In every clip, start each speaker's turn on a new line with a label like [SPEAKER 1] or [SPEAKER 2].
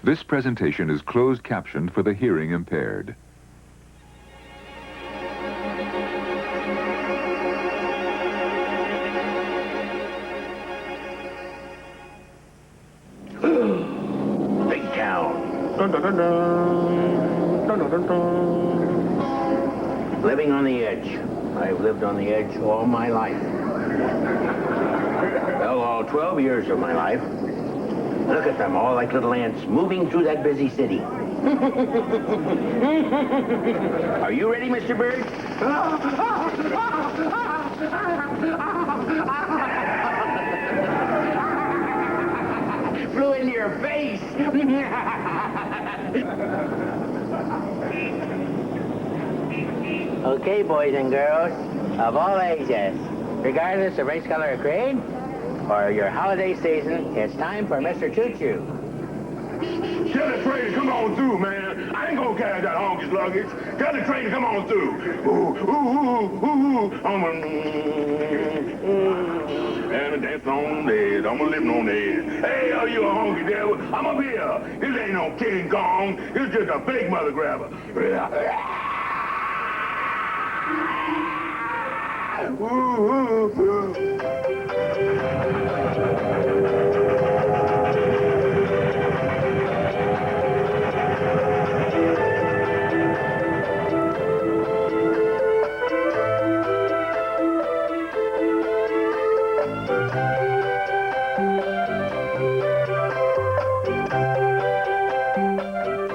[SPEAKER 1] This presentation is closed captioned for the hearing impaired.
[SPEAKER 2] Big town. Dun, dun, dun, dun. Dun, dun, dun, dun. Living on the edge. I've lived on the edge all my life. Well, all 12 years of my life. Look at them, all like little ants moving through that busy city. Are you ready, Mr. Bird? Flew into your face. Okay, boys and girls, of all ages, regardless of race, color, or creed, or your holiday season, it's time for Mr. Choo-Choo.
[SPEAKER 3] Tell the train to come on through, man. I ain't gonna carry that honky's luggage. Tell the train to come on through. Ooh, ooh, ooh, ooh, ooh. And I dance on it. I'm a living on it. Hey, are you a honky devil? I'm up here. This ain't no King Kong. It's just a big mother grabber. Ooh, ooh, ooh.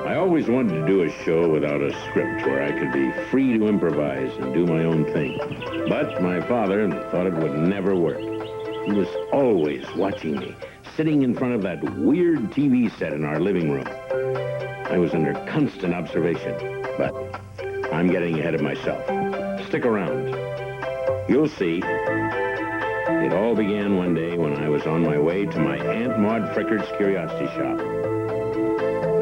[SPEAKER 2] I always wanted to do a show without a script where I could be free to improvise and do my own thing. But my father thought it would never work. He was always watching me, sitting in front of that weird TV set in our living room. I was under constant observation, but I'm getting ahead of myself. Stick around. You'll see. It all began one day when I was on my way to my Aunt Maud Frickard's curiosity shop.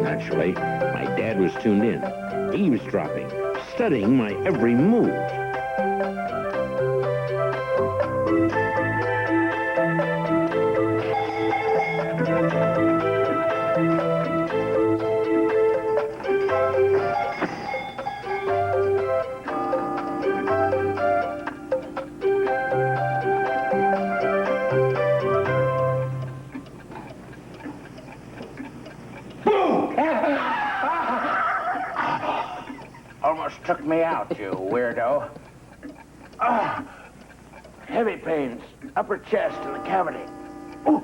[SPEAKER 2] Naturally, my dad was tuned in, eavesdropping, studying my every move. Almost took me out, you weirdo. Heavy pains, upper chest and the cavity. Ooh.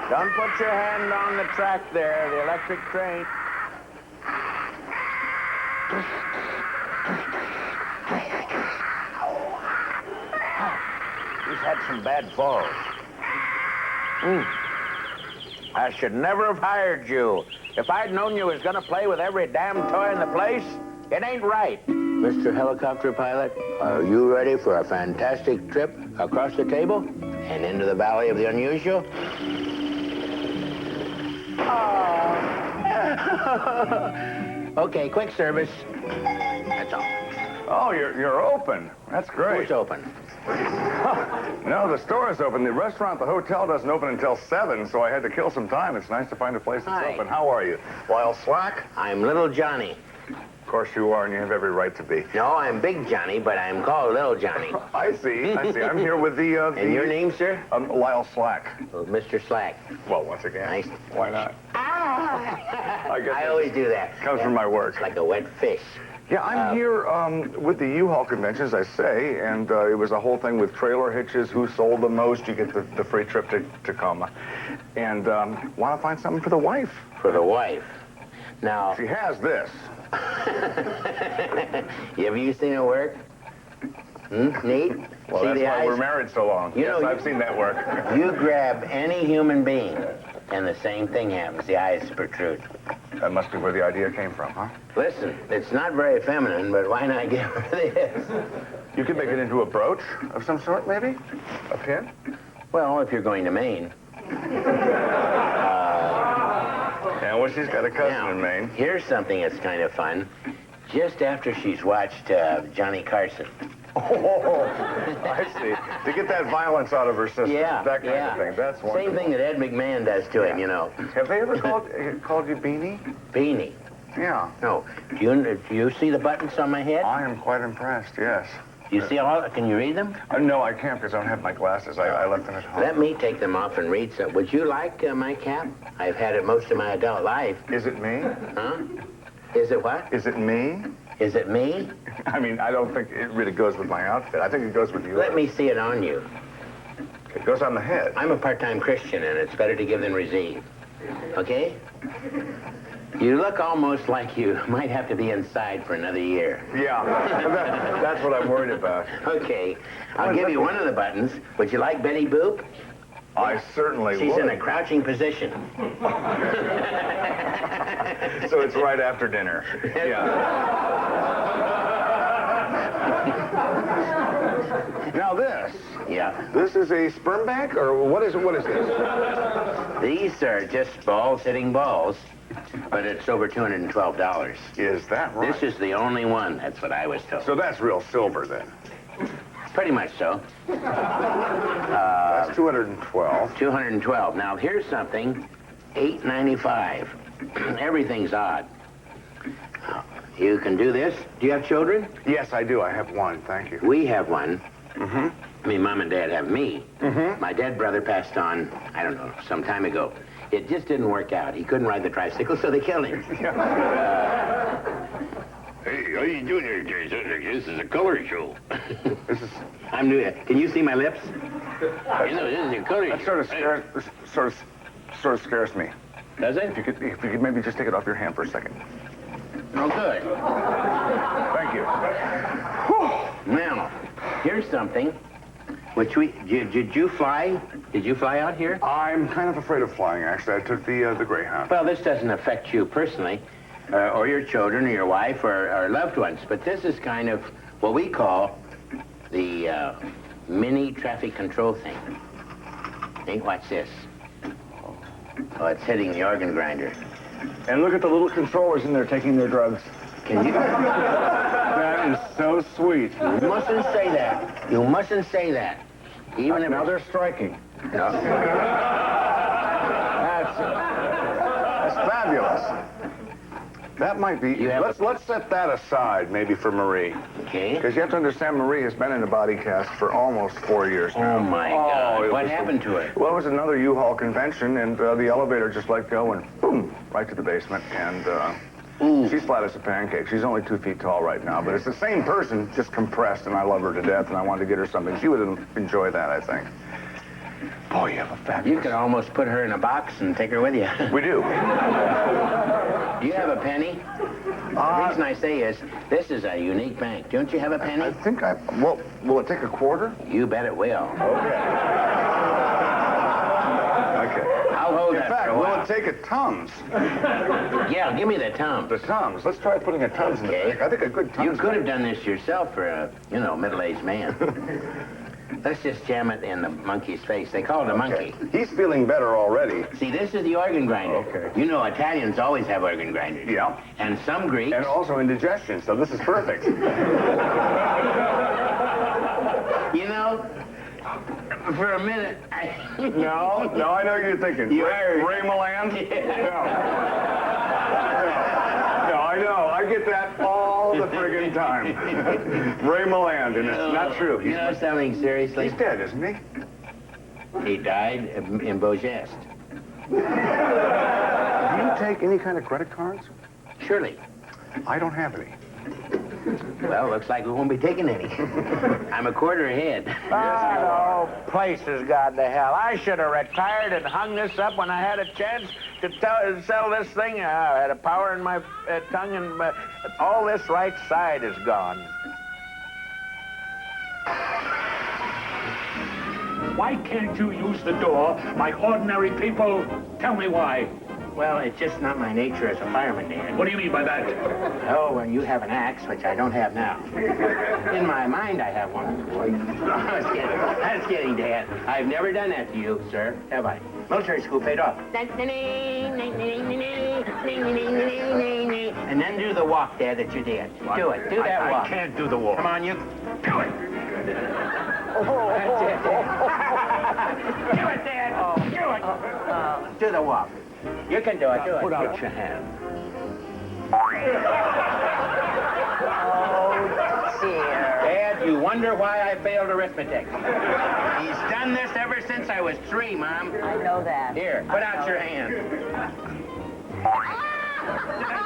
[SPEAKER 2] Don't put your hand on the track there, the electric train. He's had some bad falls. I should never have hired you. If I'd known you was gonna play with every damn toy in the place, it ain't right. Mr. Helicopter Pilot, are you ready for a fantastic trip across the table and into the Valley of the Unusual? Okay, quick service. That's all.
[SPEAKER 4] Oh, you're open. That's great.
[SPEAKER 2] Who's open?
[SPEAKER 4] No, the store is open. The restaurant, the hotel doesn't open until 7, so I had to kill some time. It's nice to find a place that's
[SPEAKER 2] Hi.
[SPEAKER 4] open. How are you? Lyle Slack?
[SPEAKER 2] I'm Little Johnny.
[SPEAKER 4] Of course you are, and you have every right to be.
[SPEAKER 2] No, I'm Big Johnny, but I'm called Little Johnny.
[SPEAKER 4] I see. I'm here with the...
[SPEAKER 2] And your name, sir?
[SPEAKER 4] Lyle Slack.
[SPEAKER 2] Well, Mr. Slack.
[SPEAKER 4] Well, once again.
[SPEAKER 2] Nice.
[SPEAKER 4] Why not?
[SPEAKER 2] I always do that.
[SPEAKER 4] Comes from my work.
[SPEAKER 2] It's like a wet fish.
[SPEAKER 4] Yeah, I'm here with the U-Haul convention, as I say, and it was a whole thing with trailer hitches, who sold the most, you get the free trip to Tacoma. And want to find something for the wife.
[SPEAKER 2] For the wife. Now...
[SPEAKER 4] She has this.
[SPEAKER 2] Have you seen it work? Neat?
[SPEAKER 4] Well,
[SPEAKER 2] See
[SPEAKER 4] that's
[SPEAKER 2] the
[SPEAKER 4] why
[SPEAKER 2] eyes?
[SPEAKER 4] we're married so long.
[SPEAKER 2] You
[SPEAKER 4] Yes,
[SPEAKER 2] know,
[SPEAKER 4] I've seen that work.
[SPEAKER 2] You grab any human being, and the same thing happens. The eyes protrude.
[SPEAKER 4] That must be where the idea came from, huh?
[SPEAKER 2] Listen, it's not very feminine, but why not give her this?
[SPEAKER 4] You could make it into a brooch of some sort, maybe? A pin?
[SPEAKER 2] Well, if you're going to Maine.
[SPEAKER 4] Yeah, well, she's got a cousin
[SPEAKER 2] Now,
[SPEAKER 4] in Maine.
[SPEAKER 2] here's something that's kind of fun.
[SPEAKER 5] Just after she's watched Johnny Carson.
[SPEAKER 4] Oh, I see. To get that violence out of her system.
[SPEAKER 5] Yeah,
[SPEAKER 4] That kind of thing. That's wonderful.
[SPEAKER 5] Same thing that Ed McMahon does to him, you know.
[SPEAKER 4] Have they ever called you Beanie?
[SPEAKER 5] Beanie.
[SPEAKER 4] Yeah.
[SPEAKER 5] No. Do you see the buttons on my head?
[SPEAKER 4] I am quite impressed, yes.
[SPEAKER 5] You see all? Can you read them?
[SPEAKER 4] No, I can't because I don't have my glasses. I left them at home.
[SPEAKER 5] Let me take them off and read some. Would you like my cap? I've had it most of my adult life.
[SPEAKER 4] Is it me?
[SPEAKER 5] Huh? Is it what?
[SPEAKER 4] Is it me?
[SPEAKER 5] Is it me?
[SPEAKER 4] I mean, I don't think it really goes with my outfit. I think it goes with you.
[SPEAKER 5] Let me see it on you.
[SPEAKER 4] It goes on the head.
[SPEAKER 5] I'm a part-time Christian, and it's better to give than receive. Okay? You look almost like you might have to be inside for another year.
[SPEAKER 4] Yeah, that's what I'm worried about.
[SPEAKER 5] Okay. I'll give you one of the buttons. Would you like Betty Boop?
[SPEAKER 4] I certainly
[SPEAKER 5] She's
[SPEAKER 4] would.
[SPEAKER 5] in a crouching position.
[SPEAKER 4] So it's right after dinner. Yeah. Now this.
[SPEAKER 5] Yeah.
[SPEAKER 4] This is a sperm bank, or what is it? What is this?
[SPEAKER 5] These are just balls hitting balls, but it's over $212.
[SPEAKER 4] Is that right?
[SPEAKER 5] This is the only one. That's what I was told.
[SPEAKER 4] So that's real silver then.
[SPEAKER 5] Pretty much so.
[SPEAKER 4] That's 212.
[SPEAKER 5] 212. Now here's something. $8.95. Everything's odd. You can do this. Do you have children?
[SPEAKER 4] Yes, I do. I have one. Thank you.
[SPEAKER 5] We have one.
[SPEAKER 4] Mm-hmm.
[SPEAKER 5] I mean, Mom and Dad have me.
[SPEAKER 4] Mm-hmm.
[SPEAKER 5] My dead brother passed on, I don't know, some time ago. It just didn't work out. He couldn't ride the tricycle, so they killed him.
[SPEAKER 2] Hey, how you doing here, Jay? This is a color show.
[SPEAKER 4] This is.
[SPEAKER 5] I'm new. Can you see my lips? You know, this is a color
[SPEAKER 4] That
[SPEAKER 5] show.
[SPEAKER 4] sort of scares me.
[SPEAKER 5] Does it?
[SPEAKER 4] If you could maybe just take it off your hand for a second.
[SPEAKER 5] Oh, good.
[SPEAKER 4] Thank you.
[SPEAKER 5] Now, here's something. Which did you fly? Did you fly out here?
[SPEAKER 4] I'm kind of afraid of flying, actually. I took the Greyhound.
[SPEAKER 5] Well, this doesn't affect you personally, or your children, or your wife, or loved ones. But this is kind of what we call the mini traffic control thing. Think, watch this. Oh, it's hitting the organ grinder.
[SPEAKER 4] And look at the little controllers in there taking their drugs.
[SPEAKER 5] Can you?
[SPEAKER 4] That is so sweet.
[SPEAKER 5] You mustn't say that. You mustn't say that. Even if
[SPEAKER 4] Now they're striking. That's fabulous. That might be.
[SPEAKER 5] You have
[SPEAKER 4] Let's set that aside, maybe for Marie.
[SPEAKER 5] Okay.
[SPEAKER 4] Because you have to understand, Marie has been in a body cast for almost 4 years now.
[SPEAKER 5] Oh my God!
[SPEAKER 4] it
[SPEAKER 5] What
[SPEAKER 4] was
[SPEAKER 5] happened to her?
[SPEAKER 4] Well, it was another U-Haul convention, and the elevator just let go, and boom, right to the basement. And she's flat as a pancake. She's only 2 feet tall right now, but it's the same person, just compressed, and I love her to death, and I wanted to get her something. She would enjoy that, I think. Boy, you have a fabulous...
[SPEAKER 5] You could almost put her in a box and take her with you.
[SPEAKER 4] We do.
[SPEAKER 5] Do you have a penny? The reason I say is, this is a unique bank. Don't you have a penny?
[SPEAKER 4] I think well, will it take a quarter?
[SPEAKER 5] You bet it will.
[SPEAKER 4] Okay.
[SPEAKER 5] I'll hold
[SPEAKER 4] In
[SPEAKER 5] that
[SPEAKER 4] fact,
[SPEAKER 5] for a
[SPEAKER 4] will
[SPEAKER 5] while.
[SPEAKER 4] it take a Tums?
[SPEAKER 5] Yeah, give me the Tums.
[SPEAKER 4] The Tums. Let's try putting a Tums in the
[SPEAKER 5] Okay.
[SPEAKER 4] bank. I think a good Tums.
[SPEAKER 5] You could have done this yourself for a, middle-aged man. Let's just jam it in the monkey's face. They call it a monkey.
[SPEAKER 4] He's feeling better already.
[SPEAKER 5] See, this is the organ grinder.
[SPEAKER 4] Okay.
[SPEAKER 5] You know, Italians always have organ grinders.
[SPEAKER 4] Yeah.
[SPEAKER 5] And some Greeks...
[SPEAKER 4] And also indigestion, so this is perfect.
[SPEAKER 5] You know, for a minute,
[SPEAKER 4] No, I know you're thinking.
[SPEAKER 5] You
[SPEAKER 4] Ray,
[SPEAKER 5] are.
[SPEAKER 4] Ray Milland?
[SPEAKER 5] Yeah.
[SPEAKER 4] No, I know. I get that all the friggin' time. Ray Milland, and it's not true.
[SPEAKER 5] You know something, seriously?
[SPEAKER 4] He's dead, isn't he?
[SPEAKER 5] He died in Beaugest.
[SPEAKER 4] Do you take any kind of credit cards?
[SPEAKER 5] Surely.
[SPEAKER 4] I don't have any.
[SPEAKER 5] Well, looks like we won't be taking any. I'm a quarter ahead.
[SPEAKER 6] Oh, place has gone to hell. I should have retired and hung this up when I had a chance to sell this thing. I had a power in my tongue, and all this right side is gone.
[SPEAKER 7] Why can't you use the door like ordinary people? Tell me why.
[SPEAKER 5] Well, it's just not my nature as a fireman, Dad.
[SPEAKER 3] What do you mean by that?
[SPEAKER 5] Oh, well, you have an axe, which I don't have now. In my mind, I have one. I was kidding. I was kidding, Dad. I've never done that to you, sir, have I? Military school paid off. And then do the walk, Dad, that you did. Do it. Do that walk.
[SPEAKER 3] I can't do the walk.
[SPEAKER 5] Come on, you. Do it. That's it, Dad. Do it, Dad. Do it. Do the walk. You can do it. Do it.
[SPEAKER 3] Put out your hand.
[SPEAKER 7] Oh, dear.
[SPEAKER 5] Dad, you wonder why I failed arithmetic. He's done this ever since I was 3, Mom.
[SPEAKER 7] I know that.
[SPEAKER 5] Here, put out your hand. Did I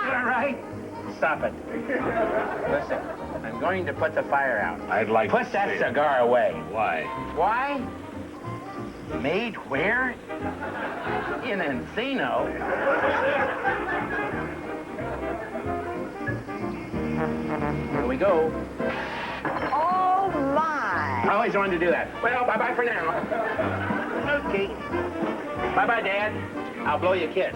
[SPEAKER 5] do it right? Stop it. Listen, I'm going to put the fire out.
[SPEAKER 3] I'd like
[SPEAKER 5] Put
[SPEAKER 3] to
[SPEAKER 5] that
[SPEAKER 3] see it.
[SPEAKER 5] cigar away.
[SPEAKER 3] Why?
[SPEAKER 5] Why? Made where? In Encino. Here we go.
[SPEAKER 7] Oh, my.
[SPEAKER 5] I always wanted to do that. Well, bye-bye for now. Okay. Bye-bye, Dad. I'll blow you a kiss.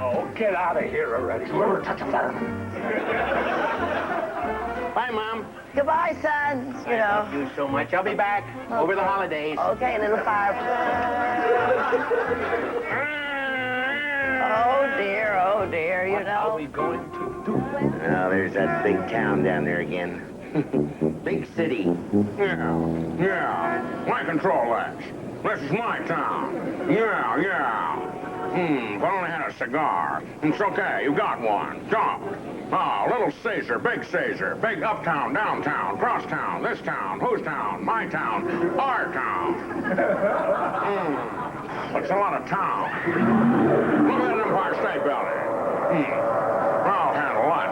[SPEAKER 3] Oh, get out of here already. You ever touch a fireman?
[SPEAKER 5] Bye, Mom.
[SPEAKER 7] Goodbye, son. You know.
[SPEAKER 5] Thank you so much. I'll be back over the holidays.
[SPEAKER 7] Okay, little fire. Oh, dear, you
[SPEAKER 3] What are
[SPEAKER 7] know.
[SPEAKER 3] we going to do?
[SPEAKER 5] Well, there's that big town down there again. Big city.
[SPEAKER 2] Yeah. I control that. This is my town. Yeah. If I only had a cigar. It's okay, you got one. Don't. Oh, Little Caesar, Big Caesar, big uptown, downtown, crosstown, this town, whose town, my town, our town. It's a lot of town. Look at that Empire State Building. I'll handle that.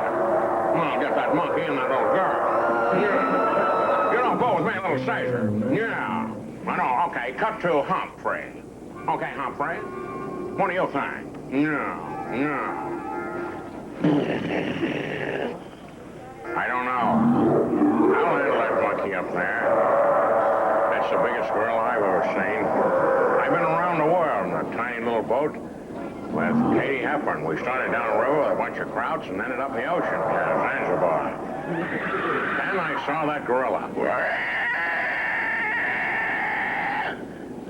[SPEAKER 2] I'll get that monkey and that little girl. Yeah. You don't go with me, Little Caesar. Yeah. I know, okay, cut to Humphrey. Okay, Humphrey. What do you think? Yeah. I don't know. I'll handle that monkey up there. That's the biggest gorilla I've ever seen. I've been around the world in a tiny little boat with Katie Hepburn. We started down the river with a bunch of krauts and ended up the ocean. Zanzibar. And I saw that gorilla.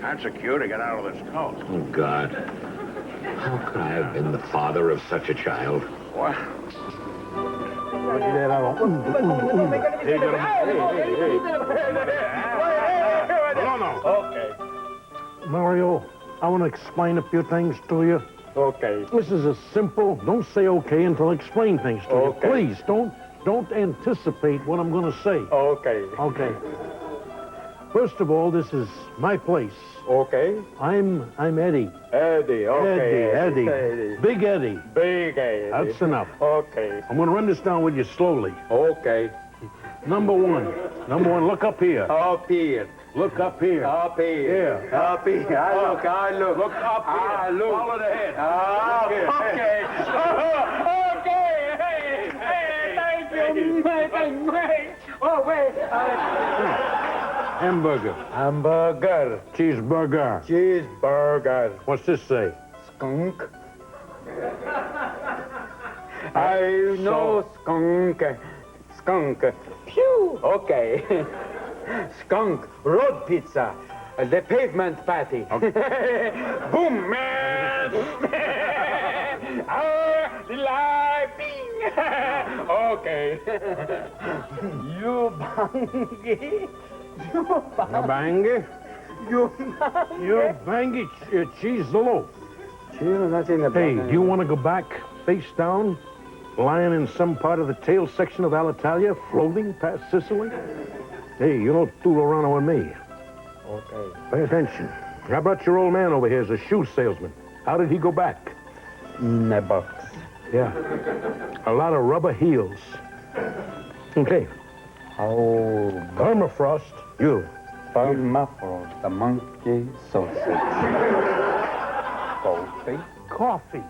[SPEAKER 2] That's a cue to get out of this coat.
[SPEAKER 8] Oh, God. How could I have been the father of such a child?
[SPEAKER 2] What?
[SPEAKER 3] No. Okay.
[SPEAKER 9] Mario, I want to explain a few things to you.
[SPEAKER 3] Okay.
[SPEAKER 9] This is a simple, don't say okay until I explain things to
[SPEAKER 3] Okay.
[SPEAKER 9] you. Please, don't anticipate what I'm going to say.
[SPEAKER 3] Okay.
[SPEAKER 9] Okay. First of all, this is my place.
[SPEAKER 3] Okay.
[SPEAKER 9] I'm Eddie.
[SPEAKER 3] Eddie. Okay.
[SPEAKER 9] Eddie. Big Eddie.
[SPEAKER 3] Big Eddie.
[SPEAKER 9] That's enough.
[SPEAKER 3] Okay.
[SPEAKER 9] I'm going to run this down with you slowly.
[SPEAKER 3] Okay.
[SPEAKER 9] Number one, look up here.
[SPEAKER 3] Up here.
[SPEAKER 9] Look up here.
[SPEAKER 3] Up here.
[SPEAKER 9] Yeah.
[SPEAKER 3] Up here. I look.
[SPEAKER 9] Look up here.
[SPEAKER 3] I look.
[SPEAKER 9] Follow the head.
[SPEAKER 3] Okay. Okay. Hey, thank you. Thank. Oh, wait.
[SPEAKER 9] Hamburger.
[SPEAKER 3] Hamburger.
[SPEAKER 9] Cheeseburger.
[SPEAKER 3] Cheeseburger.
[SPEAKER 9] What's this say?
[SPEAKER 3] Skunk. I know skunk. Skunk. Phew. Okay. Skunk. Road pizza. The pavement patty. Boom, man. Laughing. Okay. You bangy.
[SPEAKER 9] Bangy? You bangy cheese the loaf. Hey, do you want to go back, face down, lying in some part of the tail section of Alitalia, floating past Sicily? Hey, you don't fool around with me.
[SPEAKER 3] Okay.
[SPEAKER 9] Pay attention. How about your old man over here as a shoe salesman? How did he go back?
[SPEAKER 3] In a box.
[SPEAKER 9] Yeah. A lot of rubber heels. Okay.
[SPEAKER 3] Oh,
[SPEAKER 9] Permafrost, you.
[SPEAKER 3] Permafrost, the monkey sausage. Coffee.
[SPEAKER 9] Coffee.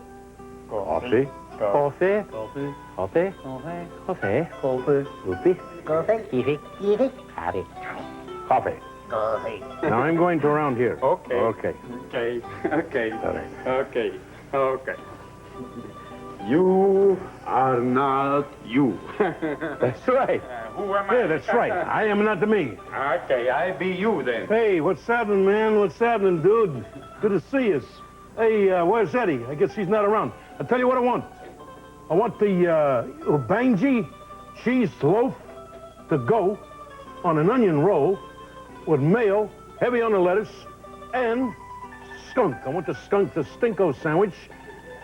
[SPEAKER 3] Coffee.
[SPEAKER 9] Coffee.
[SPEAKER 3] Coffee.
[SPEAKER 9] Coffee.
[SPEAKER 3] Coffee.
[SPEAKER 9] Coffee.
[SPEAKER 3] Coffee.
[SPEAKER 9] Coffee. Coffee. Now I'm going to around here.
[SPEAKER 10] Okay.
[SPEAKER 9] Okay.
[SPEAKER 10] Okay. Okay.
[SPEAKER 9] All right.
[SPEAKER 10] Okay. Okay. You are not you.
[SPEAKER 9] That's right.
[SPEAKER 10] Who am I?
[SPEAKER 9] Yeah, that's right. I am not me.
[SPEAKER 10] Okay, I be you then.
[SPEAKER 9] Hey, what's happening, man? What's happening, dude? Good to see us. Hey, where's Eddie? I guess he's not around. I'll tell you what I want. I want the Ubangi cheese loaf to go on an onion roll with mayo, heavy on the lettuce, and skunk. I want the skunk, the stinko sandwich.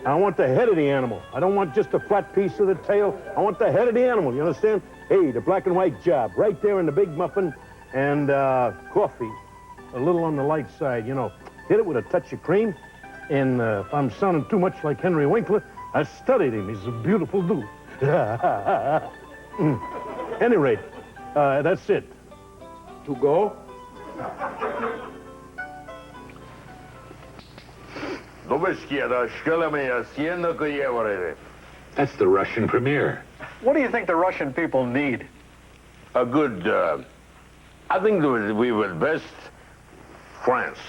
[SPEAKER 9] I want the head of the animal. I don't want just a flat piece of the tail. I want the head of the animal, you understand? Hey, the black and white job, right there in the big muffin, and coffee, a little on the light side, you know. Hit it with a touch of cream, and if I'm sounding too much like Henry Winkler, I studied him. He's a beautiful dude. Any rate, that's it.
[SPEAKER 10] To go?
[SPEAKER 8] That's the Russian premiere.
[SPEAKER 11] What do you think the Russian people need?
[SPEAKER 2] A good, I think that we were best France.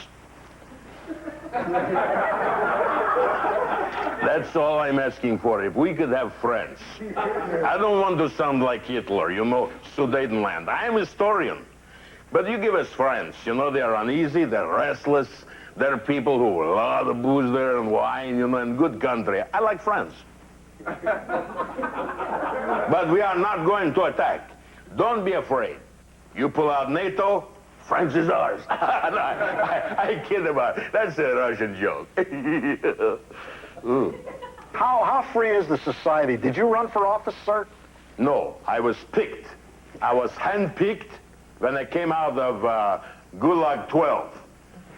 [SPEAKER 2] That's all I'm asking for. If we could have France. I don't want to sound like Hitler, you know, Sudetenland. I'm a historian. But you give us France. You know, they're uneasy, they're restless. They're people who love the booze there and wine, you know, and good country. I like France. But we are not going to attack. Don't be afraid. You pull out NATO, France is ours. I kid about it. That's a Russian joke.
[SPEAKER 11] How free is the society? Did you run for office, sir?
[SPEAKER 2] No, I was picked. I was handpicked when I came out of Gulag 12.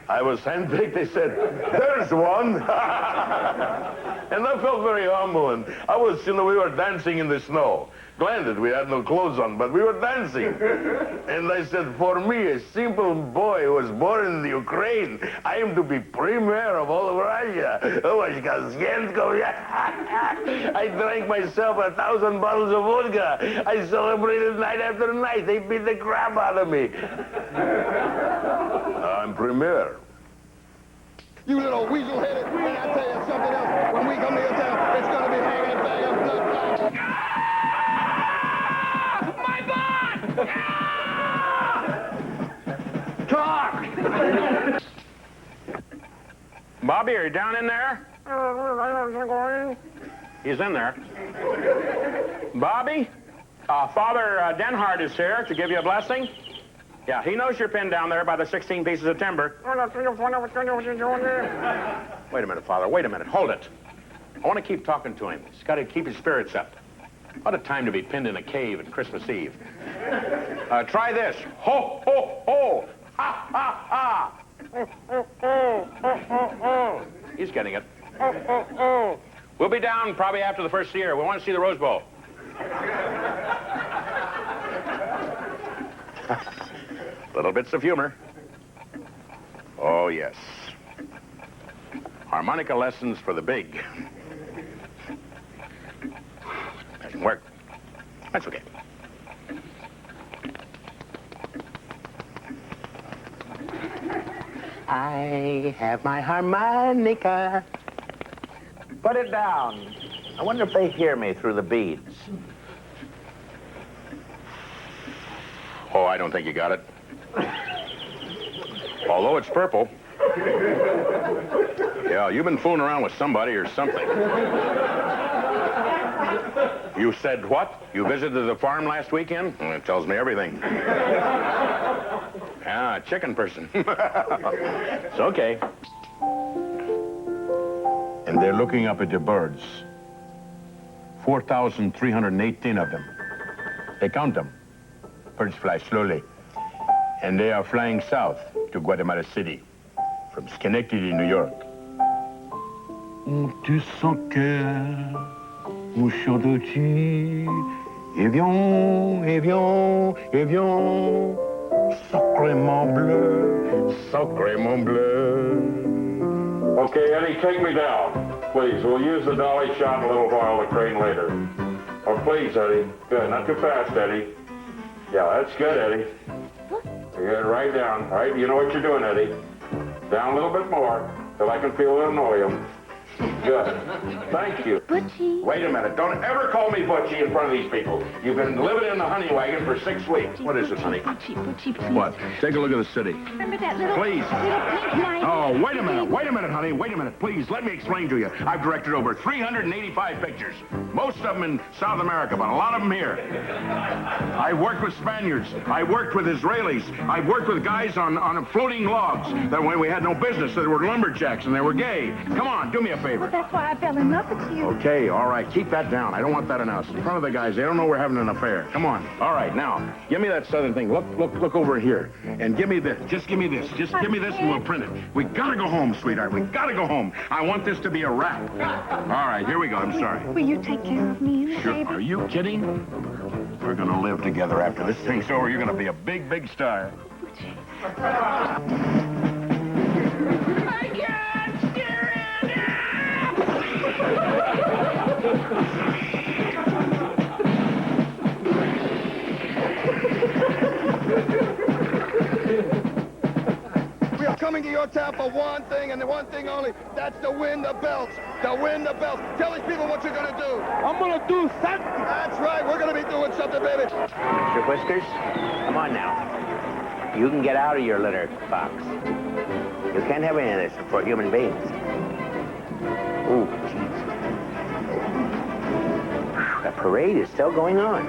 [SPEAKER 2] I was handpicked. They said, there's one. And I felt very humble. And I was, you know, we were dancing in the snow. Granted, we had no clothes on, but we were dancing. And I said, for me, a simple boy who was born in the Ukraine, I am to be premier of all of Russia. Oh, I drank myself 1,000 bottles of vodka. I celebrated night after night. They beat the crap out of me. I'm premier.
[SPEAKER 12] You little weasel-headed, and I tell you something else. When we come to your town, it's going to be hanging and banging, blood clots.
[SPEAKER 6] Talk! Bobby, are you down in there? He's in there. Bobby? Father Denhart is here to give you a blessing. Yeah, he knows you're pinned down there by the 16 pieces of timber. Wait a minute, Father. Wait a minute. Hold it. I want to keep talking to him. He's got to keep his spirits up. What a time to be pinned in a cave at Christmas Eve. Try this. Ho, ho, ho. Ha, ha, ha. He's getting it. We'll be down probably after the first year. We want to see the Rose Bowl. Little bits of humor. Oh, yes. Harmonica lessons for the big. Doesn't work. That's okay. I have my harmonica.
[SPEAKER 5] Put it down. I wonder if they hear me through the beads.
[SPEAKER 6] Oh, I don't think you got it. Although it's purple. Yeah, you've been fooling around with somebody or something. You said what? You visited the farm last weekend? Well, it tells me everything. Ah, chicken person. It's okay. And they're looking up at the birds. 4,318 of them. They count them. Birds fly slowly. And they are flying south to Guatemala City from Schenectady, New York. Tu sens cœur, où chantes-tu? Et viens, et viens, et viens. Sacrément bleu, sacrément bleu.
[SPEAKER 10] Okay, Eddie, take me down. Please, we'll use the dolly shot in a little while, the crane later. Oh, please, Eddie. Good, not too fast, Eddie. Yeah, that's good, Eddie. Get right down. All right, you know what you're doing, Eddie. Down a little bit more, till I can feel linoleum. Good. Thank you.
[SPEAKER 13] Butchie.
[SPEAKER 10] Wait a minute. Don't ever call me Butchie in front of these people. You've been living in the honey wagon for 6 weeks. What is it, honey?
[SPEAKER 13] Butchie, please.
[SPEAKER 10] What? Take a look at the city.
[SPEAKER 13] Remember that little,
[SPEAKER 10] Please.
[SPEAKER 13] little pink light?
[SPEAKER 10] Oh, wait a minute, honey. Wait a minute, please. Let me explain to you. I've directed over 385 pictures. Most of them in South America, but a lot of them here. I worked with Spaniards. I worked with Israelis. I worked with guys on floating logs that when we had no business, that were lumberjacks and they were gay. Come on, do me a favor.
[SPEAKER 13] Well, that's why I fell in love with you.
[SPEAKER 10] Okay, all right. Keep that down. I don't want that announced. In front of the guys, they don't know we're having an affair. Come on. All right, now, give me that southern thing. Look over here. And give me this. Just give me this. Just give me this and we'll print it. We gotta go home, sweetheart. We gotta go home. I want this to be a wrap. All right, here we go. I'm sorry.
[SPEAKER 13] Will you take care of me and the
[SPEAKER 10] Sure.
[SPEAKER 13] baby?
[SPEAKER 10] Are you kidding? We're gonna live together after this thing's over. You're gonna be a big, big star.
[SPEAKER 6] I can't steer it!
[SPEAKER 12] We are coming to your town for one thing and the one thing only. That's to win the belts. To win the belts. Tell these people what you're going to do.
[SPEAKER 6] I'm gonna do something.
[SPEAKER 12] That's right. We're going to be doing something, baby.
[SPEAKER 5] Mr. Whiskers, come on now. You can get out of your litter box. You can't have any of this for human beings. Ooh, jeez. The parade is still going on.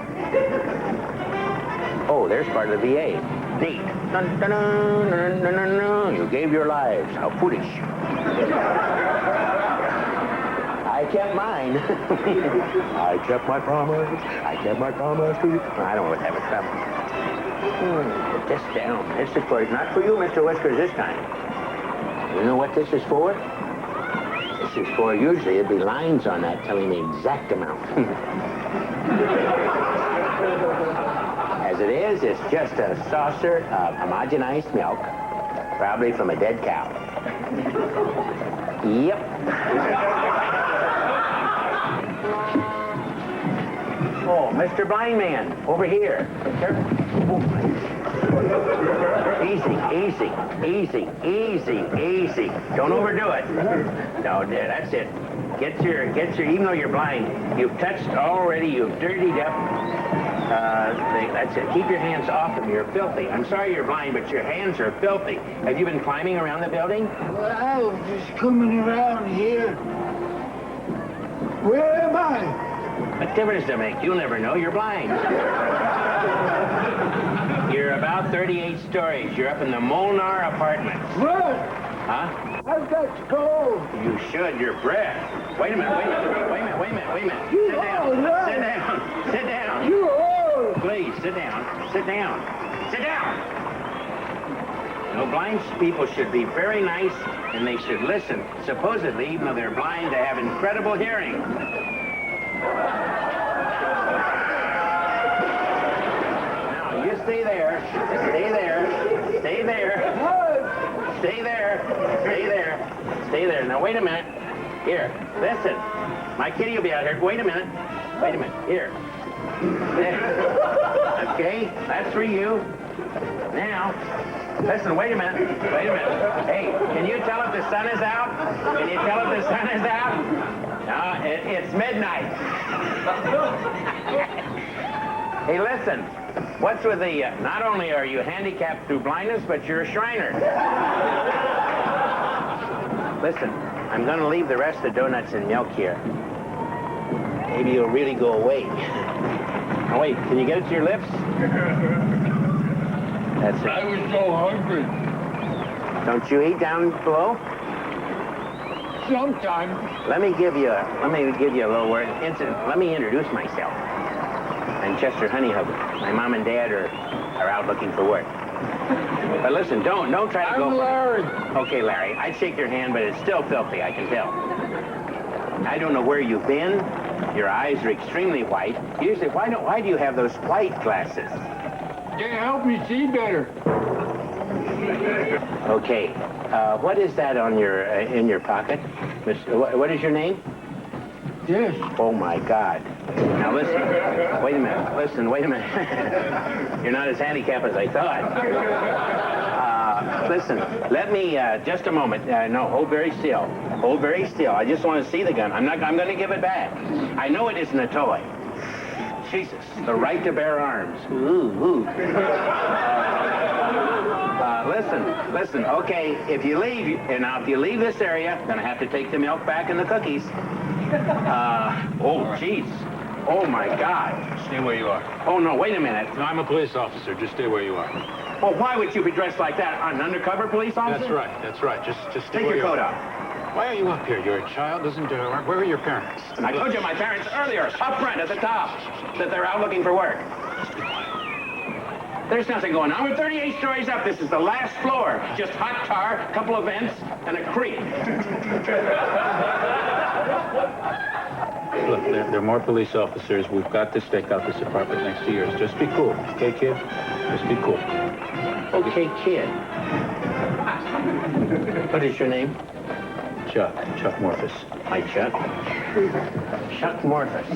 [SPEAKER 5] Oh, there's part of the VA. Neat. Dun, dun, dun, dun, dun, dun, dun. You gave your lives. How foolish. I kept mine. I kept my promise. I kept my promise to you. I don't want to have a trouble. Put this down. This is for, not for you, Mr. Whiskers, this time. You know what this is for? This is for, usually there'd be lines on that telling the exact amount. As it is, it's just a saucer of homogenized milk, probably from a dead cow. Yep. Oh, Mr. Blind Man, over here. Careful. Oh, easy, easy, easy, easy, easy. Don't overdo it. No, there, that's it. Get your, even though you're blind, you've touched already, you've dirtied up. That's it. Keep your hands off them. You're filthy. I'm sorry you're blind, but your hands are filthy. Have you been climbing around the building?
[SPEAKER 6] Well, I was just coming around here. Where am I?
[SPEAKER 5] What difference does it make? You'll never know. You're blind. You're about 38 stories. You're up in the Molnar apartments.
[SPEAKER 6] What?
[SPEAKER 5] Huh?
[SPEAKER 6] I've got to go.
[SPEAKER 5] You should. Your breath. Wait a minute. Wait a minute.
[SPEAKER 6] You
[SPEAKER 5] Sit down.
[SPEAKER 6] all right.
[SPEAKER 5] Sit down. Sit down.
[SPEAKER 6] You old.
[SPEAKER 5] Please, sit down. Sit down. Sit down. You know, blind people should be very nice, and they should listen. Supposedly, even though they're blind, they have incredible hearing. Now, you stay there. Stay there. Stay there. Stay there. Stay there. Stay there. Now, wait a minute. Here, listen. My kitty will be out here. Wait a minute. Wait a minute. Here. There. Okay, that's for you. Now, listen, wait a minute. Wait a minute. Hey, can you tell if the sun is out? Can you tell if the sun is out? No, it's midnight. Hey, listen. What's with the, not only are you handicapped through blindness, but you're a Shriner. Listen, I'm going to leave the rest of the donuts and milk here. Maybe you'll really go away. Oh, wait, can you get it to your lips? That's it.
[SPEAKER 6] I was so hungry.
[SPEAKER 5] Don't you eat down below?
[SPEAKER 6] Sometimes.
[SPEAKER 5] Let me give you a little word. Let me introduce myself. I'm Chester Honeyhugger. My mom and dad are out looking for work. But listen, don't try to go.
[SPEAKER 6] I'm Larry.
[SPEAKER 5] Okay, Larry, I'd shake your hand, but it's still filthy, I can tell. I don't know where you've been. Your eyes are extremely white. Usually, why do you have those white glasses?
[SPEAKER 6] They help me see better.
[SPEAKER 5] Okay, what is that on your in your pocket? What is your name?
[SPEAKER 6] Yes.
[SPEAKER 5] Oh my God! Now listen. Wait a minute. Listen, wait a minute. You're not as handicapped as I thought. Listen, let me, just a moment. No, hold very still. Hold very still. I just want to see the gun. I'm going to give it back. I know it isn't a toy. Jesus, the right to bear arms. Ooh. Listen. Okay, if you leave this area, I'm gonna have to take the milk back and the cookies. Oh, jeez. Oh my God.
[SPEAKER 8] Stay where you are.
[SPEAKER 5] Oh no, wait a minute.
[SPEAKER 8] No, I'm a police officer. Just stay where you are.
[SPEAKER 5] Well, why would you be dressed like that? An undercover police officer?
[SPEAKER 8] That's right. Just stay
[SPEAKER 5] Take
[SPEAKER 8] where
[SPEAKER 5] your
[SPEAKER 8] you
[SPEAKER 5] coat
[SPEAKER 8] are.
[SPEAKER 5] off.
[SPEAKER 8] Why are you up here? You're a child. Where are your parents?
[SPEAKER 5] I told you my parents earlier, up front at the top, that they're out looking for work. There's nothing going on. We're 38 stories up. This is the last floor. Just hot tar, a couple of vents, and a creek.
[SPEAKER 8] Look, there are more police officers. We've got to stake out this apartment next to yours. Just be cool, okay, kid? Just be cool.
[SPEAKER 5] Okay, kid. What is your name?
[SPEAKER 8] Chuck Morphus.
[SPEAKER 5] Hi, Chuck. Chuck Morphus.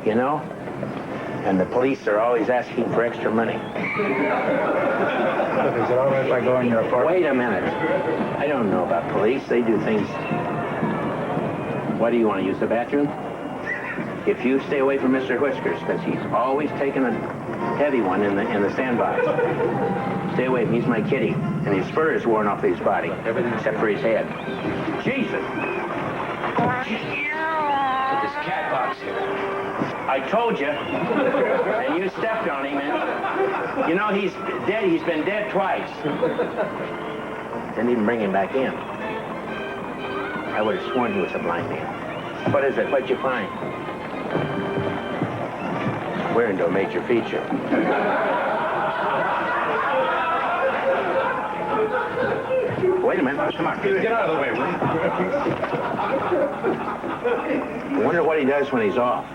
[SPEAKER 5] You know, and the police are always asking for extra money.
[SPEAKER 8] Look, is it all right if I go in your apartment?
[SPEAKER 5] Wait a minute. I don't know about police. They do things. Why do you want to use the bathroom? If you stay away from Mr. Whiskers, because he's always taking a heavy one in the sandbox. Stay away. He's my kitty, and his fur is worn off his body, except for his head. Jesus!
[SPEAKER 8] Put this cat box here.
[SPEAKER 5] I told you, and you stepped on him, and you know he's dead. He's been dead twice. Didn't even bring him back in. I would have sworn he was a blind man. What is it? What'd you find? We're into a major feature. Wait a minute. Come on, get out of the way, will you? I wonder what he does when he's off.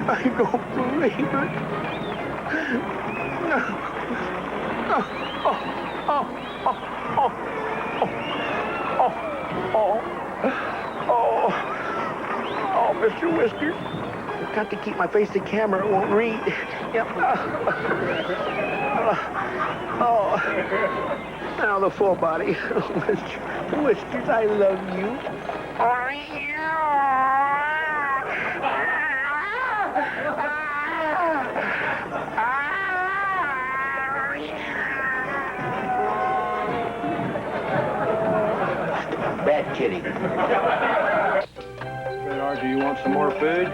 [SPEAKER 5] I don't believe it. No. Oh, Mr. Whiskers. I've got to keep my face to camera. It won't read. Yep. Now the full body. Mr. Whiskers, I love you. Bad kitty.
[SPEAKER 11] Bernard, do you want some more food?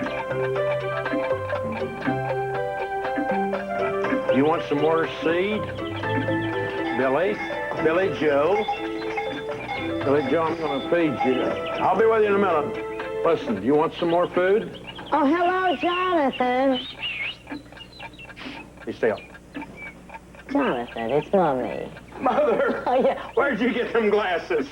[SPEAKER 11] You want some more seed? Billy Joe, I'm gonna feed you. I'll be with you in a minute. Listen, do you want some more food?
[SPEAKER 7] Oh, hello, Jonathan.
[SPEAKER 11] Be still.
[SPEAKER 7] Jonathan, it's Mommy.
[SPEAKER 11] Mother!
[SPEAKER 7] Oh, yeah.
[SPEAKER 11] Where'd you get them glasses?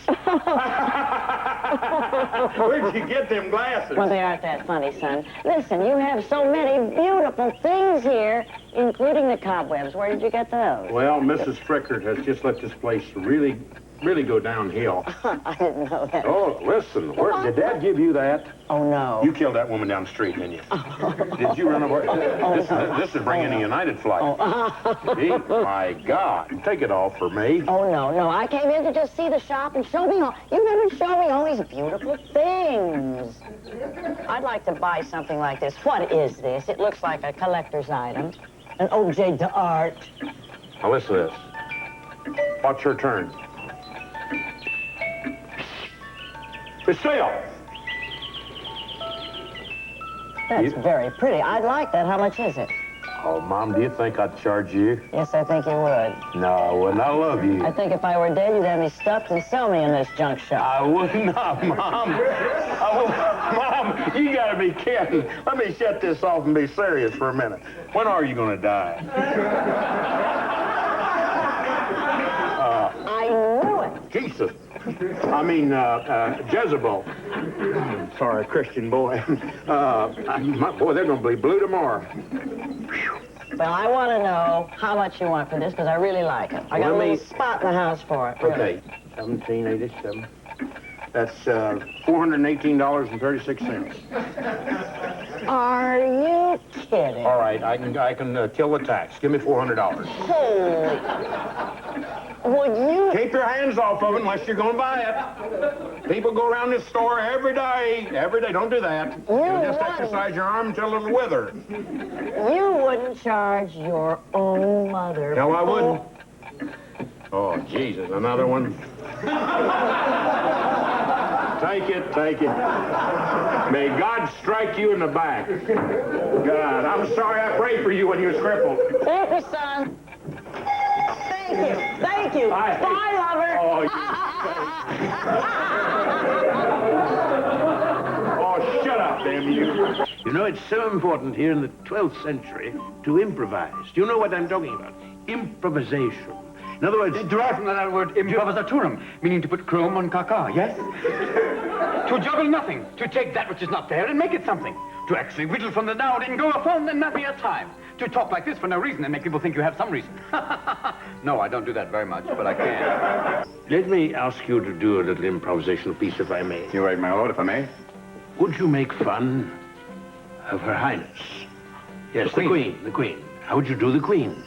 [SPEAKER 11] Where'd you get them glasses?
[SPEAKER 7] Well, they aren't that funny, son. Listen, you have so many beautiful things here, including the cobwebs. Where did you get those?
[SPEAKER 11] Well, Mrs. Frickard has just let this place really go downhill.
[SPEAKER 7] I didn't know that.
[SPEAKER 11] Oh, listen, did Dad give you that?
[SPEAKER 7] Oh, no.
[SPEAKER 11] You killed that woman down the street, didn't you? Did you run over? This would bring in a United flight. Gee, my God. Take it all for me.
[SPEAKER 7] Oh, no. I came in to just see the shop and show me all. You never show me all these beautiful things. I'd like to buy something like this. What is this? It looks like a collector's item. An objet d'art.
[SPEAKER 11] Now listen to this. Watch your turn. Be still.
[SPEAKER 7] That's very pretty. I'd like that. How much is it?
[SPEAKER 11] Oh, Mom, do you think I'd charge you?
[SPEAKER 7] Yes, I think you would.
[SPEAKER 11] No, I wouldn't. I love you.
[SPEAKER 7] I think if I were dead, you'd have me stuffed and sell me in this junk shop.
[SPEAKER 11] I would not, Mom. Mom, you gotta be kidding. Let me shut this off and be serious for a minute. When are you gonna die?
[SPEAKER 7] I knew it.
[SPEAKER 11] Jesus. I mean, Jezebel. Sorry, Christian boy. Boy, they're gonna be blue tomorrow.
[SPEAKER 7] Well, I want to know how much you want for this, because I really like it. I got a little spot in the house for it. Really.
[SPEAKER 11] Okay, 1787. That's $418.36.
[SPEAKER 7] Are you kidding?
[SPEAKER 11] All right, I can kill the tax. Give me $400.
[SPEAKER 7] Holy. Would you?
[SPEAKER 11] Keep your hands off of it unless you're going to buy it. People go around this store every day. Every day. Don't do that. You just exercise your arm until it'll wither.
[SPEAKER 7] You wouldn't charge your own mother.
[SPEAKER 11] No, I wouldn't. Oh, Jesus, another one. Take it, take it. May God strike you in the back. God, I'm sorry I prayed for you when you was crippled.
[SPEAKER 7] Thank you, son. Thank you. Thank you. Bye, lover.
[SPEAKER 11] Oh, shut up, damn you. You know, it's so important here in the 12th century to improvise. Do you know what I'm talking about? Improvisation. In other words...
[SPEAKER 14] Derived from that word improvisaturum, meaning to put chrome on caca, yes? To juggle nothing, to take that which is not there and make it something. To actually whittle from the noun and go upon and not be a time. To talk like this for no reason and make people think you have some reason. No, I don't do that very much, but I can.
[SPEAKER 11] Let me ask you to do a little improvisational piece, if I may.
[SPEAKER 10] You're right, my lord, if I may.
[SPEAKER 11] Would you make fun of Her Highness? Yes, the Queen. The Queen. How would you do the Queen?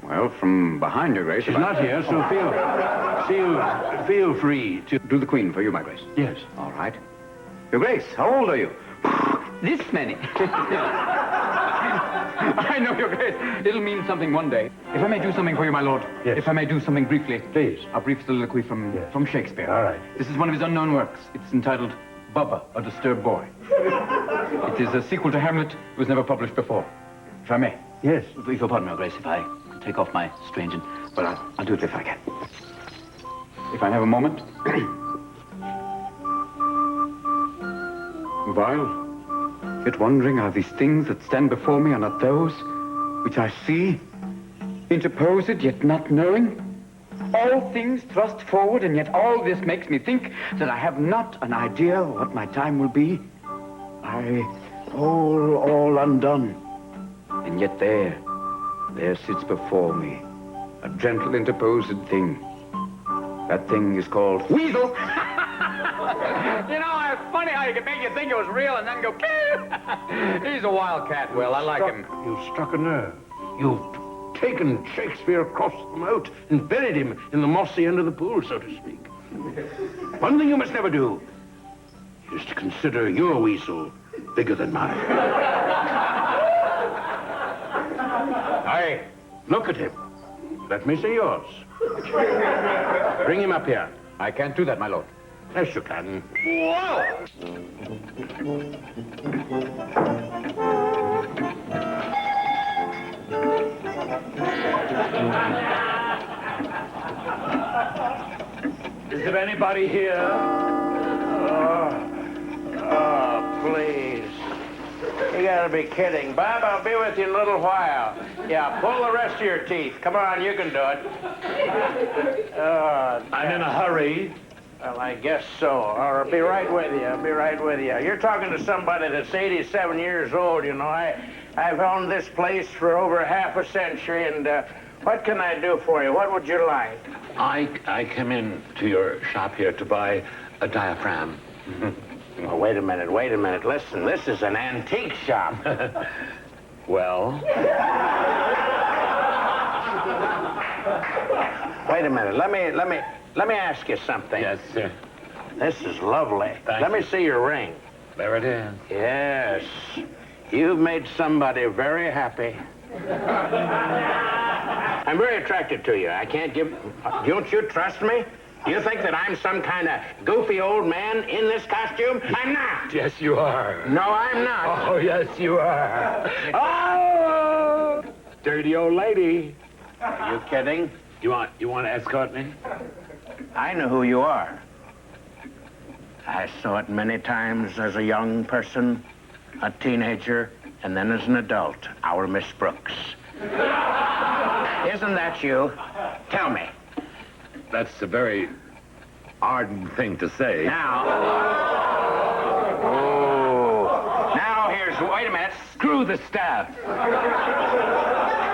[SPEAKER 10] Well, from behind, Your Grace.
[SPEAKER 11] She's not here, so feel free to...
[SPEAKER 10] Do the Queen for you, my Grace.
[SPEAKER 11] Yes.
[SPEAKER 10] All right. Your Grace, how old are you?
[SPEAKER 14] This many. I know, Your Grace. It'll mean something one day. If I may do something for you, my lord.
[SPEAKER 11] Yes.
[SPEAKER 14] If I may do something briefly.
[SPEAKER 11] Please.
[SPEAKER 14] A brief soliloquy from Shakespeare.
[SPEAKER 11] All right.
[SPEAKER 14] This is one of his unknown works. It's entitled Bubba, a Disturbed Boy. It is a sequel to Hamlet. It was never published before. If I may.
[SPEAKER 11] Yes.
[SPEAKER 14] If you'll pardon me, Your Grace, if I take off my strange and... Well, I'll do it if I can. If I have a moment. While yet wondering are these things that stand before me are not those which I see, interposed yet not knowing. All things thrust forward, and yet all this makes me think that I have not an idea what my time will be. All undone. And yet there sits before me a gentle interposed thing. That thing is called Weasel. You know, it's funny how you can make you think it was real and then go, he's a wildcat, Will. I like him.
[SPEAKER 11] You've struck a nerve. You've taken Shakespeare across the moat and buried him in the mossy end of the pool, so to speak. One thing you must never do is to consider your weasel bigger than mine. Hey, look at him. Let me see yours. Bring him up here.
[SPEAKER 14] I can't do that, my lord.
[SPEAKER 11] Yes, you can.
[SPEAKER 14] Whoa!
[SPEAKER 11] Is there anybody here? Oh, please. You gotta be kidding. Bob, I'll be with you in a little while. Yeah, pull the rest of your teeth. Come on, you can do it. I'm in a hurry. Well, I guess so. I'll be right with you. I'll be right with you. You're talking to somebody that's 87 years old, you know. I've owned this place for over half a century, and what can I do for you? What would you like?
[SPEAKER 2] I come in to your shop here to buy a diaphragm.
[SPEAKER 11] Oh, wait a minute. Listen, this is an antique shop.
[SPEAKER 2] Well?
[SPEAKER 11] Wait a minute. Let me ask you something.
[SPEAKER 2] Yes, sir.
[SPEAKER 11] This is lovely. Let me see your ring.
[SPEAKER 2] There it is.
[SPEAKER 11] Yes. You've made somebody very happy. I'm very attracted to you. I can't give... Don't you trust me? You think that I'm some kind of goofy old man in this costume? I'm not.
[SPEAKER 2] Yes, you are.
[SPEAKER 11] No, I'm not.
[SPEAKER 2] Oh, yes, you are.
[SPEAKER 11] Oh!
[SPEAKER 8] dirty old lady.
[SPEAKER 5] Are you kidding?
[SPEAKER 8] You want to escort me?
[SPEAKER 5] I know who you are. I saw it many times as a young person, a teenager, and then as an adult, our Miss Brooks. Isn't that you? Tell me.
[SPEAKER 8] That's a very ardent thing to say.
[SPEAKER 5] Now. Oh. Now here's, wait a minute.
[SPEAKER 8] Screw the staff.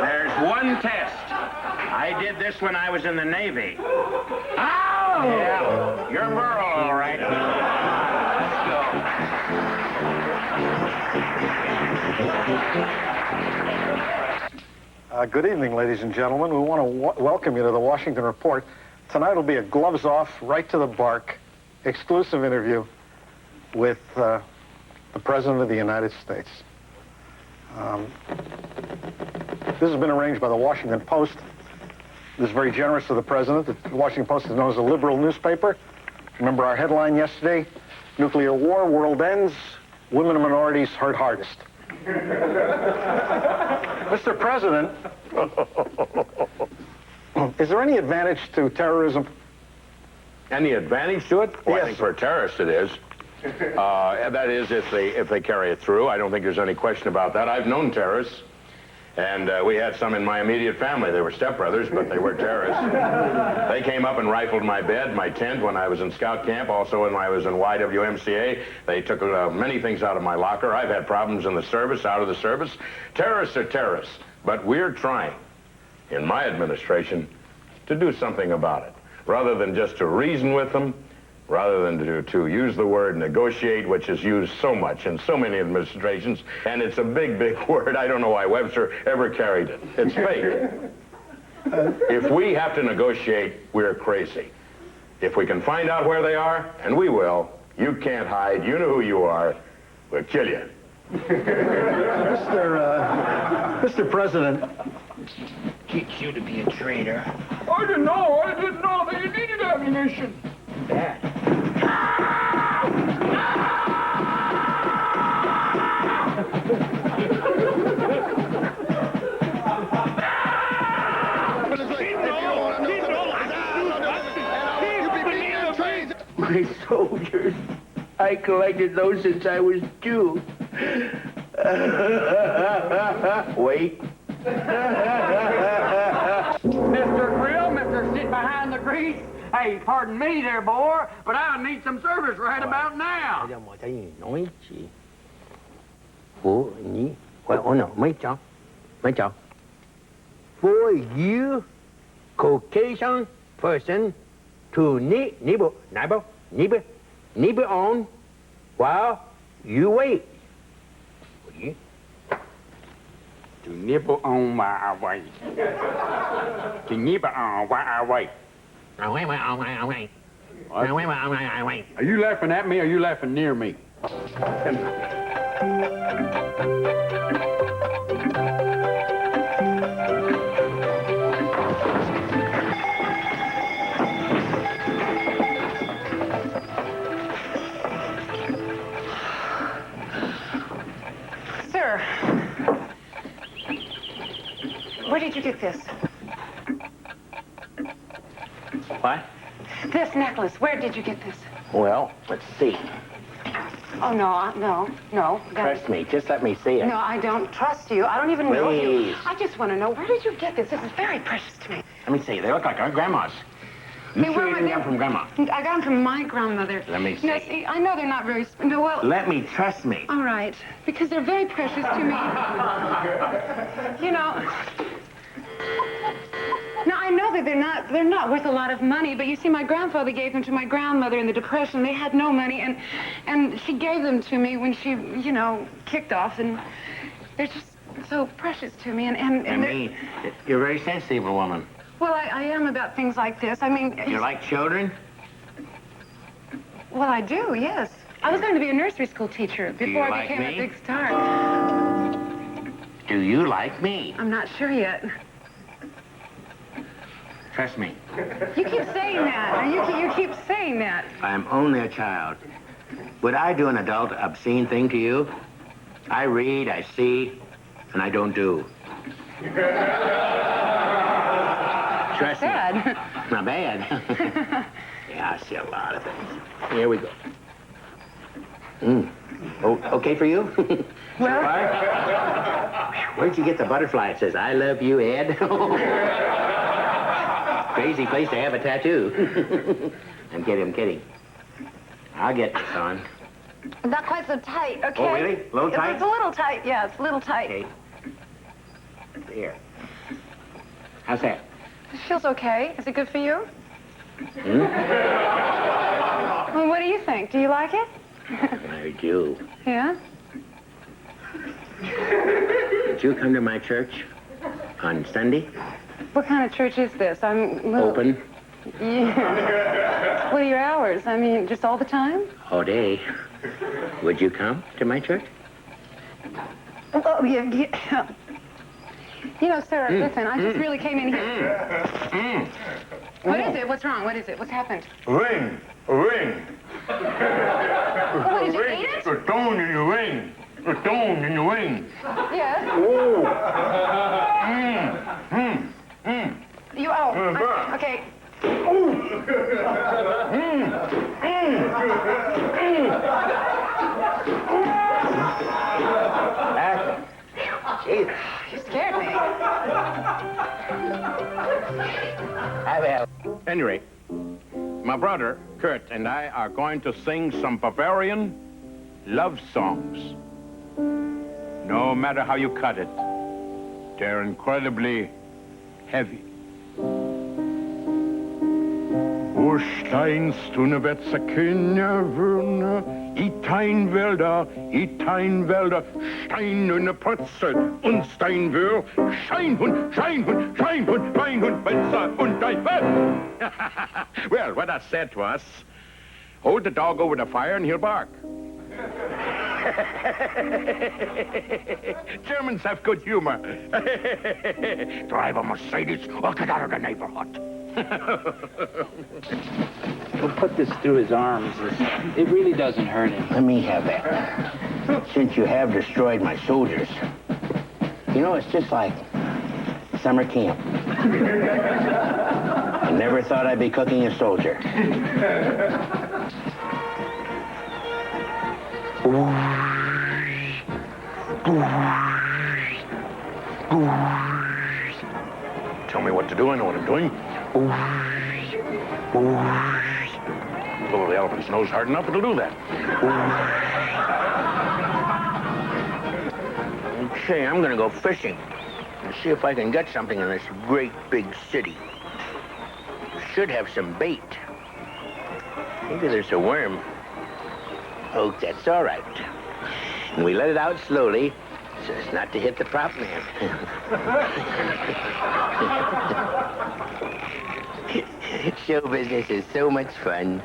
[SPEAKER 5] There's one test. I did this when I was in the Navy. Ow! Yeah, you're Merle, all right.
[SPEAKER 15] Good evening, ladies and gentlemen. We want to welcome you to the Washington Report. Tonight will be a gloves off, right to the bark, exclusive interview with the President of the United States. This has been arranged by the Washington Post. This is very generous of the President. The Washington Post is known as a liberal newspaper. Remember our headline yesterday? Nuclear war, world ends, women and minorities hurt hardest. Mr. President, is there any advantage to terrorism?
[SPEAKER 10] Any advantage to it? Well,
[SPEAKER 15] Yes.
[SPEAKER 10] I think for a terrorist it is. That is if they carry it through. I don't think there's any question about that. I've known terrorists, and we had some in my immediate family. They were stepbrothers, but they were terrorists. They came up and rifled my bed, my tent when I was in scout camp, also when I was in YWMCA. They took many things out of my locker. I've had problems in the service, out of the service. Terrorists are terrorists, but we're trying, in my administration, to do something about it. Rather than just to reason with them, rather than to use the word negotiate, which is used so much in so many administrations, and it's a big, big word. I don't know why Webster ever carried it. It's fake. If we have to negotiate, we're crazy. If we can find out where they are, and we will, you can't hide, you know who you are, we'll kill you.
[SPEAKER 15] Mr. President.
[SPEAKER 5] Teach you to be a traitor.
[SPEAKER 12] I didn't know they needed ammunition.
[SPEAKER 5] Dad. My soldiers. I collected those since I was 2. Wait.
[SPEAKER 11] Mr. Grill, Mr. Sit Behind the Grease. Hey, pardon me there, boy, but I need some service right about now.
[SPEAKER 5] Một cái gì nói chị của nhí mấy cháu for you Caucasian person to nibble on while you wait.
[SPEAKER 14] To nibble on while I wait. To nibble on while I wait. Are you laughing at me or are you laughing near me?
[SPEAKER 13] Sir, where did you get this?
[SPEAKER 5] What?
[SPEAKER 13] This necklace, where did you get this?
[SPEAKER 5] Well, let's see.
[SPEAKER 13] Oh, no.
[SPEAKER 5] Trust me. Just let me see it.
[SPEAKER 13] No, I don't trust you. I don't even know you.
[SPEAKER 5] Please.
[SPEAKER 13] I just want to know, where did you get this? This is very precious to me.
[SPEAKER 5] Let me see. They look like our grandma's. You
[SPEAKER 13] Hey,
[SPEAKER 5] sure
[SPEAKER 13] where
[SPEAKER 5] you
[SPEAKER 13] am I
[SPEAKER 5] didn't get them from Grandma?
[SPEAKER 13] I got them from my grandmother.
[SPEAKER 5] Let me see.
[SPEAKER 13] No, see, I know they're not very... No, well...
[SPEAKER 5] Let me, trust me.
[SPEAKER 13] All right, because they're very precious to me. You know... Now, I know that they're not worth a lot of money, but you see, my grandfather gave them to my grandmother in the Depression. They had no money, and she gave them to me when she, you know, kicked off, and they're just so precious to me, and
[SPEAKER 5] me, you're a very sensitive woman.
[SPEAKER 13] Well, I am about things like this. I mean...
[SPEAKER 5] You like children?
[SPEAKER 13] Well, I do, yes. I was going to be a nursery school teacher before I became a big star.
[SPEAKER 5] Do you like me?
[SPEAKER 13] I'm not sure yet.
[SPEAKER 5] Trust me.
[SPEAKER 13] You keep saying that. You keep saying that.
[SPEAKER 5] I'm only a child. Would I do an adult obscene thing to you? I read, I see, and I don't do. Trust me.
[SPEAKER 13] Bad.
[SPEAKER 5] Not bad. Yeah, I see a lot of things. Here we go. Oh, okay for you?
[SPEAKER 13] Well,
[SPEAKER 5] Where'd you get the butterfly? It says, I love you, Ed. Crazy place to have a tattoo. I'm kidding. I'll get this on.
[SPEAKER 13] not quite so tight, okay?
[SPEAKER 5] Oh, really? A little tight?
[SPEAKER 13] It's a little tight, yeah, it's a little tight.
[SPEAKER 5] Okay. There. How's that?
[SPEAKER 13] It feels okay. Is it good for you? Well, what do you think? Do you like it?
[SPEAKER 5] I do.
[SPEAKER 13] Yeah?
[SPEAKER 5] Did you come to my church on Sunday?
[SPEAKER 13] What kind of church is this? I'm...
[SPEAKER 5] Open
[SPEAKER 13] Yeah. What are your hours? I mean, just all the time?
[SPEAKER 5] all day. Would you come to my church?
[SPEAKER 13] Oh, yeah. You know, sir, listen, I just really came in here. What is it? What's wrong? What is it? What's happened?
[SPEAKER 3] Ring.
[SPEAKER 13] What, did you eat it?
[SPEAKER 3] The stone in the ring. The stone in the ring.
[SPEAKER 13] Yes. Okay.
[SPEAKER 5] Jesus.
[SPEAKER 13] You scared me.
[SPEAKER 10] Any rate, my brother, Kurt, and I are going to sing some Bavarian love songs. No matter how you cut it, they're incredibly heavy. O Steinstune Kinderwürne, i Teinwälder, Steinhunde Putzel und Steinwür, Scheinhund, Weinhund, Wälzer und ein Welt. Well, what I said to us, hold the dog over the fire and he'll bark. Germans have good humor. Drive a Mercedes or get out of the neighborhood.
[SPEAKER 8] We'll put this through his arms. It really doesn't hurt him.
[SPEAKER 5] Let me have that. Since you have destroyed my soldiers, you know, it's just like summer camp. I never thought I'd be cooking a soldier.
[SPEAKER 10] Tell me what to do, I know what I'm doing. Blow the elephant's nose hard enough, it'll do that.
[SPEAKER 5] Okay, I'm gonna go fishing and see if I can get something in this great big city. Should have some bait. Maybe there's a worm. Oh, that's all right. And we let it out slowly so as not to hit the prop man. Show business is so much fun.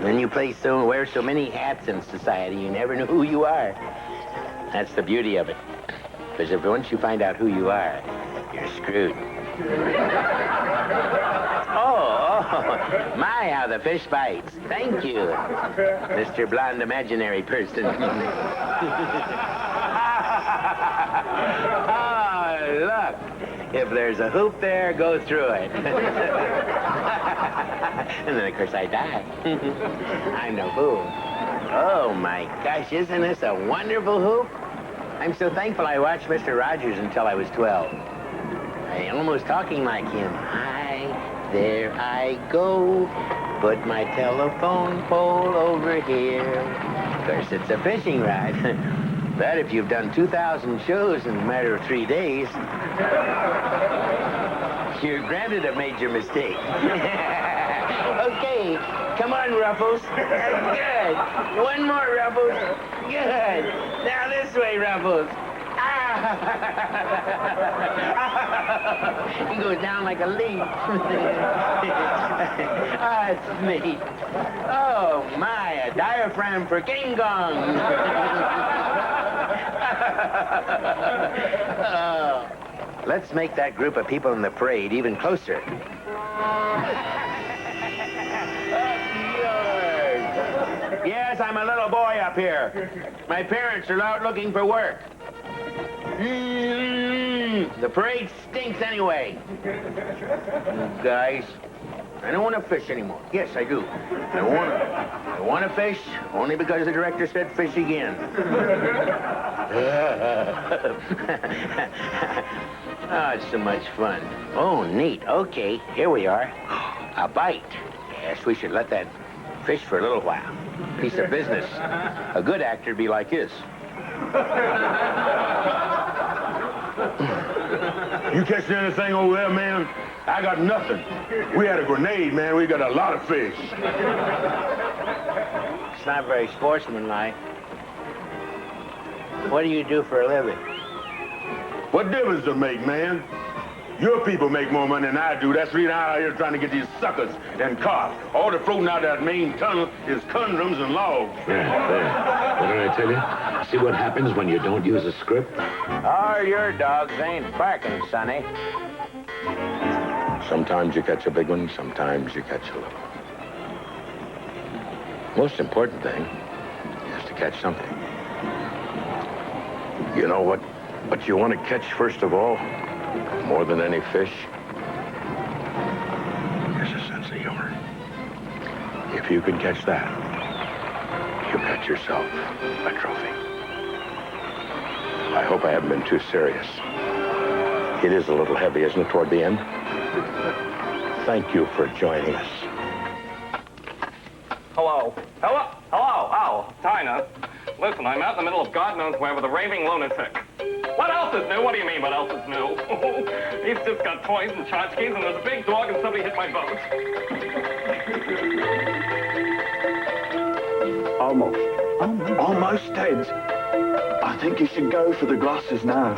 [SPEAKER 5] When you wear so many hats in society, you never know who you are. That's the beauty of it. Because if once you find out who you are, you're screwed. Oh, my, how the fish bites. Thank you, Mr. Blonde Imaginary Person. Oh, look. If there's a hoop there, go through it. And then, of course, I die. I'm no fool. Oh, my gosh, isn't this a wonderful hoop? I'm so thankful I watched Mr. Rogers until I was 12. I'm almost talking like him. Hi, there I go. Put my telephone pole over here. Of course, it's a fishing rod. But if you've done 2,000 shows in a matter of 3 days, you're granted a major mistake. Okay, come on, Ruffles. Good. One more, Ruffles. Good. Now this way, Ruffles. He goes down like a leaf. Ah, it's neat. Oh, my, a diaphragm for King Kong. Oh, let's make that group of people in the parade even closer. Yes, I'm a little boy up here. My parents are out looking for work. The parade stinks anyway. You guys, I don't want to fish anymore. Yes, I do. I want to fish only because the director said fish again. Oh, it's so much fun. Oh, neat. Okay, here we are. A bite. Yes, we should let that fish for a little while. Piece of business. A good actor'd be like this.
[SPEAKER 3] You catching anything over there, man? I got nothing. We had a grenade, man. We got a lot of fish.
[SPEAKER 5] It's not very sportsmanlike. What do you do for a living?
[SPEAKER 3] What difference does it make, man? Your people make more money than I do. That's the reason I'm out here trying to get these suckers and caught. All the floating out that main tunnel is condoms and logs.
[SPEAKER 2] There. What did I tell you? See what happens when you don't use a script?
[SPEAKER 6] Oh, your dogs ain't barking, Sonny.
[SPEAKER 2] Sometimes you catch a big one, sometimes you catch a little. Most important thing is to catch something. You know what you want to catch first of all, more than any fish, is a sense of humor. If you can catch that, you've got yourself a trophy. I hope I haven't been too serious. It is a little heavy, isn't it, toward the end? Thank you for joining us.
[SPEAKER 16] Hello. Oh, Tina. Listen, I'm out in the middle of God knows where with a raving lunatic. What else is new? What do you mean, what else is new? He's just got toys and tchotchkes, and there's a big dog, and somebody hit my boat.
[SPEAKER 12] Almost dead. I think you should go for the glasses now.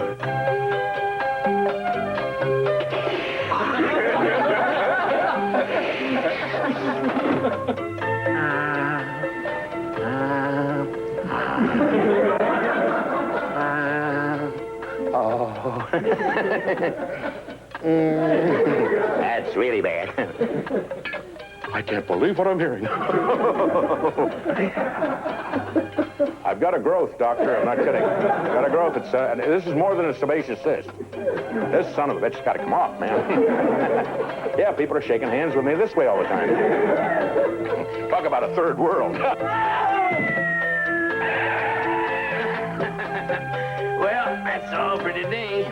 [SPEAKER 5] That's really bad.
[SPEAKER 2] I can't believe what I'm hearing.
[SPEAKER 9] I've got a growth, doctor. I'm not kidding. I've got a growth. It's and this is more than a sebaceous cyst. This son of a bitch has got to come off, man. Yeah, people are shaking hands with me this way all the time. Talk about a third world.
[SPEAKER 5] Well, that's all for today.